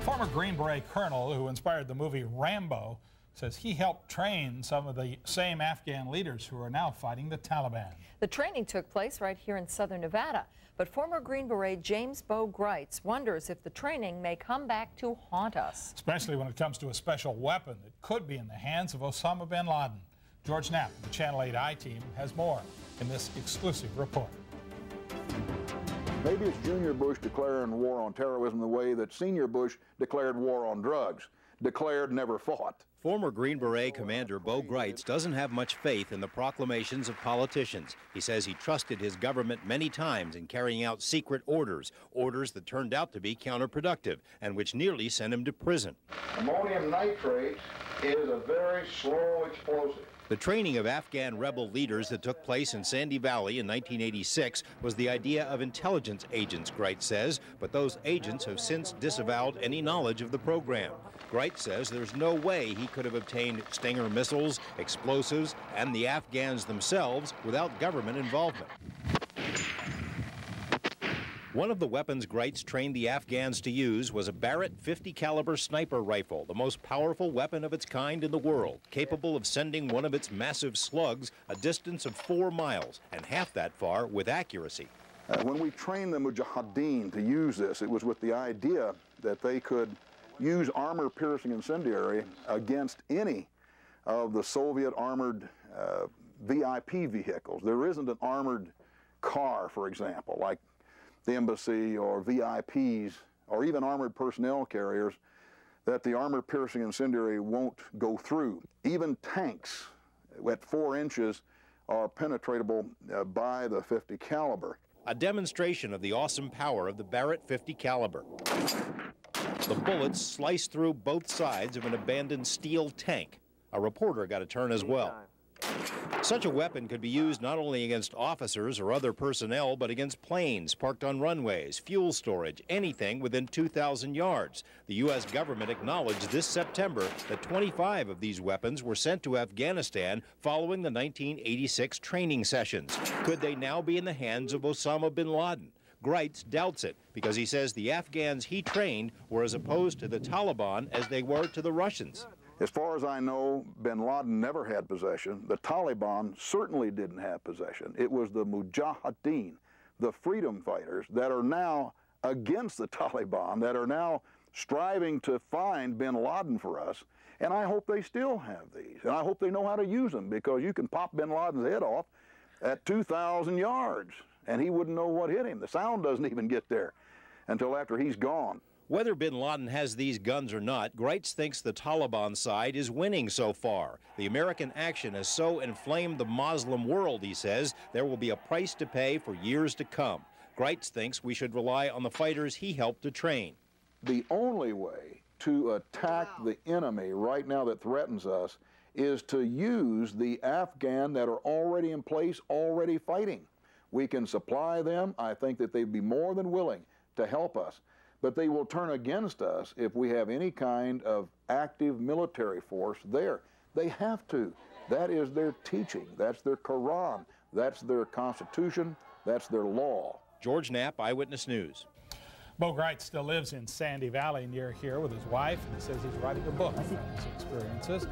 Former Green Beret colonel who inspired the movie Rambo says he helped train some of the same Afghan leaders who are now fighting the Taliban. The training took place right here in southern Nevada, but former Green Beret James Bo Gritz wonders if the training may come back to haunt us. Especially when it comes to a special weapon that could be in the hands of Osama bin Laden. George Knapp, the Channel 8 I-Team, has more in this exclusive report. Maybe it's Junior Bush declaring war on terrorism the way that Senior Bush declared war on drugs. Declared, never fought. Former Green Beret Commander Bo Gritz doesn't have much faith in the proclamations of politicians. He says he trusted his government many times in carrying out secret orders that turned out to be counterproductive and which nearly sent him to prison. Ammonium nitrate is a very slow explosive. The training of Afghan rebel leaders that took place in Sandy Valley in 1986 was the idea of intelligence agents, Gritz says, but those agents have since disavowed any knowledge of the program. Gritz says there's no way he could have obtained Stinger missiles, explosives, and the Afghans themselves without government involvement. One of the weapons Gritz trained the Afghans to use was a Barrett 50 caliber sniper rifle, the most powerful weapon of its kind in the world, capable of sending one of its massive slugs a distance of 4 miles, and half that far with accuracy. When we trained the Mujahideen to use this, it was with the idea that they could use armor-piercing incendiary against any of the Soviet armored VIP vehicles. There isn't an armored car, for example, like the embassy or VIPs or even armored personnel carriers that the armor-piercing incendiary won't go through. Even tanks at 4 inches are penetratable by the 50 caliber. A demonstration of the awesome power of the Barrett 50 caliber. The bullets slice through both sides of an abandoned steel tank. A reporter got a turn as well. Such a weapon could be used not only against officers or other personnel, but against planes parked on runways, fuel storage, anything within 2,000 yards. The U.S. government acknowledged this September that 25 of these weapons were sent to Afghanistan following the 1986 training sessions. Could they now be in the hands of Osama bin Laden? Gritz doubts it because he says the Afghans he trained were as opposed to the Taliban as they were to the Russians. As far as I know, bin Laden never had possession. The Taliban certainly didn't have possession. It was the Mujahideen, the freedom fighters that are now against the Taliban, that are now striving to find bin Laden for us. And I hope they still have these. And I hope they know how to use them, because you can pop bin Laden's head off at 2,000 yards and he wouldn't know what hit him. The sound doesn't even get there until after he's gone. Whether bin Laden has these guns or not, Gritz thinks the Taliban side is winning so far. The American action has so inflamed the Muslim world, he says, there will be a price to pay for years to come. Gritz thinks we should rely on the fighters he helped to train. The only way to attack the enemy right now that threatens us is to use the Afghan that are already in place, already fighting. We can supply them. I think that they'd be more than willing to help us. But they will turn against us if we have any kind of active military force there. They have to. That is their teaching. That's their Quran. That's their Constitution. That's their law. George Knapp, Eyewitness News. Bo Gritz still lives in Sandy Valley near here with his wife, and he says he's writing a book about his experiences.